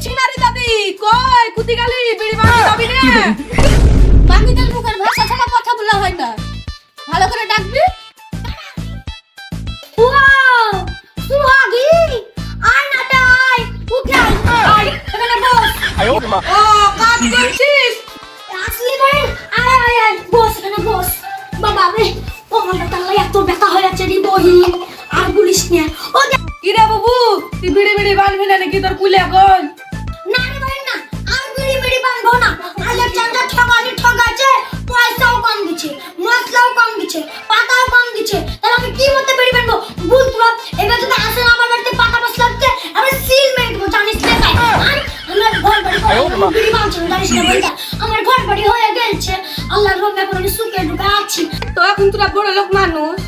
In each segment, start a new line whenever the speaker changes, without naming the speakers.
ছিনারি দাদি কই কুতি গালি বিড়ি বাঁধি দাবি রে বাঙিদের মুখের ভাষা ছাড়া কথা বলা হয় না ভালো করে ডাকবি ওয়াও সুহাগী আয় নাটাই উঠে আয় এখানে বস ও কাজ করছিস আসলি ভাই আয় আয় আয় বস এখানে বস বাবা রে ও আমার তাহলে এত ব্যথা হয়ে যাচ্ছে রে বহিন আর বলিস না ও কি রে বাবু তুই বিড়ি বিড়ি বাঁধবি না নাকি তোর কুলে এখন না রে ভাই না আর বিড়ি বিড়ি বাঁধবো না আলেকজান্ডার ঠগাচ্ছে পয়সাও কম দিচ্ছে মশলাও কম দিচ্ছে পাতাও কম দিচ্ছে তাহলে আমি কি মতে বিড়ি বাঁধবো ভুল তোরা এবার যদি আসেন আমার বাড়িতে পাতা মশলা লাগছে আমি সিল মেরে দেবো জানিস না তাই আমার ঘর বাড়ি বিড়ি বাঁধছে জানিস না বলতা আমার ঘর বাড়ি হয়ে গেছে আল্লাহর রহমতে এখন আমি সুখে ঢুকে আছি তো এখন তোরা বড় লোক মানুষ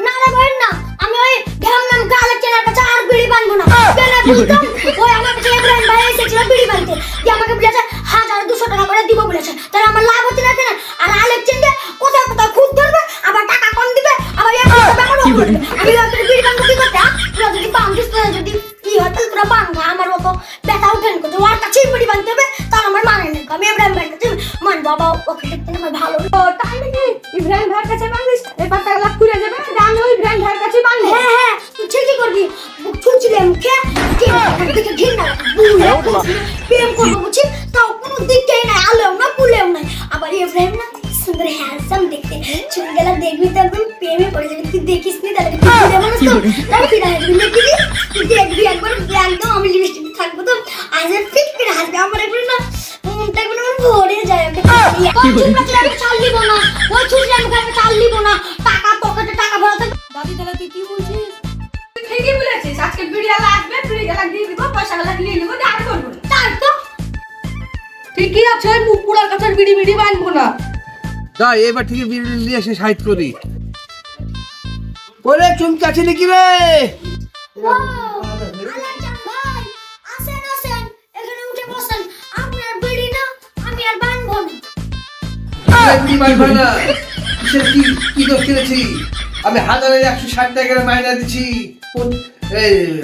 না রে ভাই না আমি ওই ঢ্যামনাম গালে চেনার কাছে আর বিড়ি বাঁধবো না কেন বুঝতাম ওই আমার কাছে ইব্রাহিম ভাই এসেছিল বিড়ি বাঁধতে যে আমাকে বলেছে 1200 টাকা করে দিব বলেছে তাহলে আমার লাভ হচ্ছে না কেন আর আলেকজান্ডার কোথায় কোথায় খুব ধরবে আবার টাকা কম দিবে আবার এক ব্যাপার হবে আমি ওদের বিড়ি বাঁধবো কি করতে তোরা যদি বাঁধিস তোরা যদি কি হয় তাহলে তোরা বাঁধবা আমার মতো ব্যথা উঠেন করতে ওর কাছেই বিড়ি বাঁধতে হবে তাহলে আমার মানে নেই আমি ইব্রাহিম ভাই কাছে মান বাবা ওকে দেখতে আমার ভালো তাই নাকি ইব্রাহিম ভাইয়ের কাছে বাঁধিস এবার টাকা লাভ করে যাবে আমি ওই ইব্রাহিম ভাইয়ের কাছে বাঁধবো হ্যাঁ হ্যাঁ তুই ঠিকই করবি ছুঁচলে মুখে দেখে ঘিন না প্রেম করবো বুঝছি তাও কোনো দিকেই নাই আলেও না পুলেও নাই আবার ইব্রাহিম না সুন্দর হ্যান্ডসাম দেখতে চলে গেলে দেখবি তো একদম প্রেমে পড়ে যাবে তুই দেখিস নি তাহলে তাহলে ফিরে আসবি দেখবি তুই দেখবি একবার একদম আমি লিপস্টিক থাকবো তো আজ ফিট করে হাসবে আমার একবার না মনটা একবার আমার ভরে যায় আমি চাল দিব না ওই ছুটলে মুখে আমি চাল দিব না টাকা পকেটে টাকা ভরা থাকবে দাদি তাহলে তুই কি বলছিস তুই ঠিকই বলেছিস আজকে বিড়িয়ালা আসবে বিড়িয়ালা দিয়ে দিব পয়সা গালা নিয়ে নিব আর করবো না তাই তো ঠিকই আছে মুখ পুরার কাছে বিড়ি বিড়ি বানবো না
যা এবার থেকে বিড়ি নিয়ে এসে সাইড করি ওরে চুমকাছে নাকি রে
আলাজান ভাই আসেন আসেন এখানে উঠে বসেন আপনার বিড়ি না আমি আর বানবো না
বিড়ি বানবো না কিসের কি দোষ করেছি আমি 160 টাকা মাইনা দিছি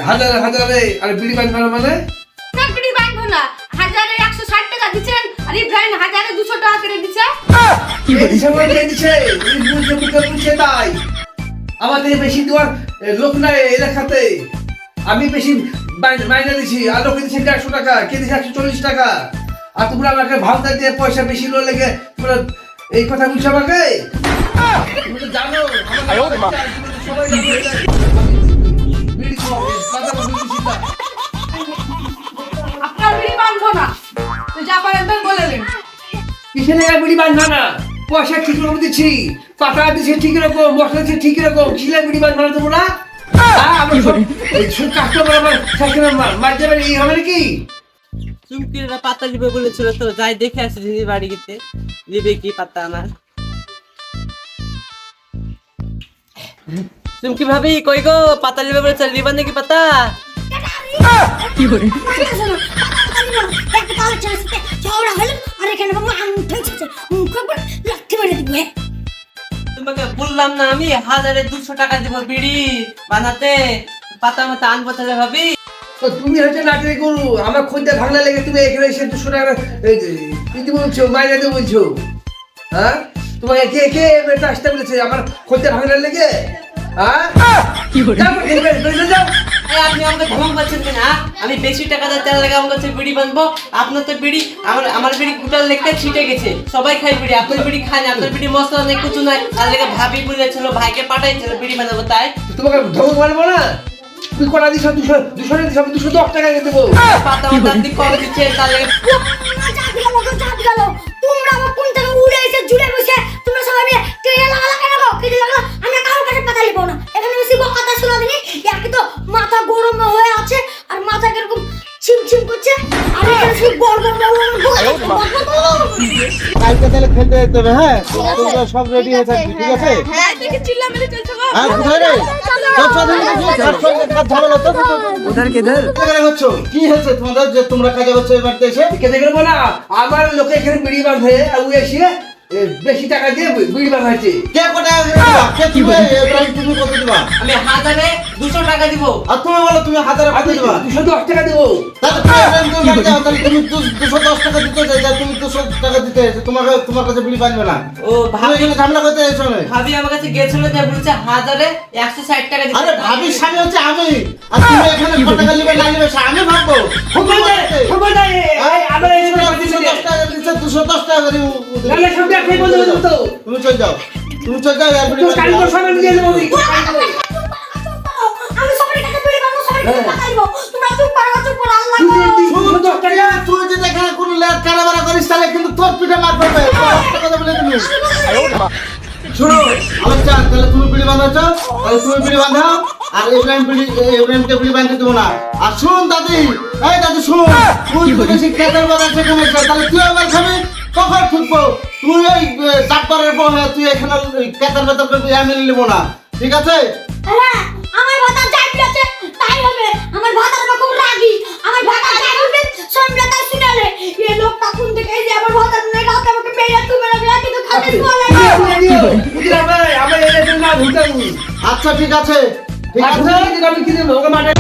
হাজারে আর বিড়ি বানবো না মানে
না বিড়ি বানবো না 160 টাকা দিবেন আর ইব্রাহিম 1200 টাকা করে দিছে
কি বলছিস আমার কে দিছে বুঝছে তাই আমাদের বেশি দেওয়ার লোক নাই এলাকাতে আমি বেশি মাইনা দিছি আর লোকে দিচ্ছে 150 টাকা কে দিচ্ছে 140 টাকা আর তোমরা আমাকে ভাবতে দিয়ে পয়সা বেশি লো লেগে তোমরা এই কথা বুঝছো আমাকে তুমি তো জানো সবাই বিড়ি খাওয়াবে কথা বলছি না
আপনার বিড়ি বানবো না তো যা পারেন তাই বলেলেন
কিসে লেগে বিড়ি বানবো না পয়সা ঠিক রকম দিচ্ছি পাতা দিচ্ছে ঠিক রকম মশলা দিচ্ছে ঠিক রকম খিলে বিড়ি বানবো না তোমরা কাস্টমার আমার সাইকেল মার যাবে এই হবে নাকি
চুমকিরা পাতা দিবে বলেছিল তো যাই দেখে আসি দিদি বাড়ি গিয়ে দিবে কি পাতা আমার চুমকি ভাবি কই গো পাতা দিবে বলেছিল দিবা নাকি পাতা
কি করে একটা কালো চাষতে চওড়া হলো আর এখানে বাবা আঙুল ঠেকছে মুখ একবার লাথি মেরে দিবে
তোমাকে বললাম না আমি 1200 টাকা দিব বিড়ি বানাতে পাতা মতো আনবো তাহলে ভাবি
তো তুমি হচ্ছে নাটক করু আমার খদ্দের ভাঙলা লেগে তুমি এখানে এসে 200 টাকা দিতে বলছো মাইনা দিয়ে বলছো হ্যাঁ তোমাকে কে কে এটা আসতে বলেছে আমার খদ্দের ভাঙলা লেগে হ্যাঁ কি করে যাও
আপনি আমাকে ধমক পাচ্ছেন কিনা আমি বেশি টাকা দিয়ে তেল লাগে আমার কাছে বিড়ি বানবো আপনার তো বিড়ি আমার বিড়ি গোটাল লেগটা ছিটে গেছে সবাই খায় বিড়ি আপনার বিড়ি খায় না আপনার বিড়ি মশলা নেই কিছু নাই তার লেগে ভাবি বলেছিল ভাইকে পাঠাইছিল বিড়ি বানাবো তাই
তোমাকে ধমক মারবো না তুই কটা দিছ 200 দিছ আমি 210 টাকা দিয়ে দেবো
পাতা মাতা আপনি কবে দিচ্ছে তার লেগে
তোমরা আমার কোন থেকে উড়ে এসে জুড়ে বসে তোমরা সবাই মিলে কেড়ে লাগালা কেন গো কেড়ে লাগালা আমি কারোর কাছে পাতা লিবো না এখানে বেশি কথা শোনা দিনি একে তো মাথা গরম হয়ে আছে আর মাথা কিরকম ছিমছিম করছে আর এখানে শুধু বর্গর
কালকে তাহলে খেলতে যেতে হবে হ্যাঁ তোমরা সব রেডি হয়ে থাকবে ঠিক আছে
হ্যাঁ দেখি চিল্লা মেরে চলছে গো
হ্যাঁ কোথায় রে ঝামেলা তো
ওদের কেদের
এখানে হচ্ছে কি হয়েছে তোমাদের যে তোমরা কাজে হচ্ছে এবার এসে
কেটে গেল না আমার লোকে এখানে বিড়ি বাঁধে আর উই এসে বেশি টাকা দিয়ে বিড়ি বানাচ্ছে।
কে কত টাকা দিবা? কে দিবে? ইব্রাহিম তুমি কত দিবা?
আমি 1000-200 টাকা দিব।
আর তুমি বলো তুমি 1000 কত দিবা?
210 টাকা দেবো।
তাহলে তুমি ইব্রাহিম তুমি বাড়ি যাও, তাহলে তুমি 210 টাকা দিতে চাই, তুমি 200 টাকা দিতে এসে তোমার কাছে বিড়ি বানবে না।
ও
ভাবি এখানে ঝামেলা করতে এসো না।
ভাবি আমার কাছে গেছিল যে বলছে 1000-160 টাকা দিতে।
আরে ভাবির স্বামী হচ্ছে আমি, আর তুমি এখানে কত টাকা নিবে না নিবে সে আমি ভাববো।
খবরদার, আবার এই কথা বলছিস।
210 টাকা দিচ্ছে, 210 টাকা করে
নালে সব দেখে বন্ধ করে দেবো তো।
তুমি চল যাও, তুমি চল যাও, আর বিড়ি
তো কালকে সবাই নিয়ে যাবো আমি।
আমি সবাই টাকা বিড়ি বানাবো, সবাই টাকা দিব। তোমরা চুপ করো, আল্লাহ গো।
210 টাকা।
তুই যদি এখানে কোনো লেট কারাবারা করিস তাহলে কিন্তু তোর পিঠে মার পড়বে। কথা বলে তুমি শোনো, আমার চান তাহলে তুমি বিড়ি বাঁধাচ্ছ, তাহলে তুমি বিড়ি বাঁধাও, আর ইব্রাহিমকে বিড়ি বাঁধতে দেবো না। আর শুন দাদি, এই দাদি শুন, তুই যদি শিক্ষাতের বাজার সেখানে খাই, তাহলে তুই আমার খাবি, কখন ঠুকবো? তুই ওই চাপবারের পর তুই এখানে কেতার বেতর করবি, আমি নেবো না, ঠিক আছে?
হ্যাঁ, আমার ভাতা যাই আছে তাই হবে। আমার ভাতার উপর খুব রাগী। আমার ভাতা যাই হবে সন্ধ্যা তাই শুনালে। এই লোকটা কোন থেকে এই যে আমার ভাতার নিয়ে রাতে আমাকে মেরে তুমি না কিন্তু খাতে বলে না।
আমার এটা না ভুলতাম।
আচ্ছা ঠিক আছে, ঠিক
আচ্ছা
আছে।
আমি কি দেবো ওকে মাঠে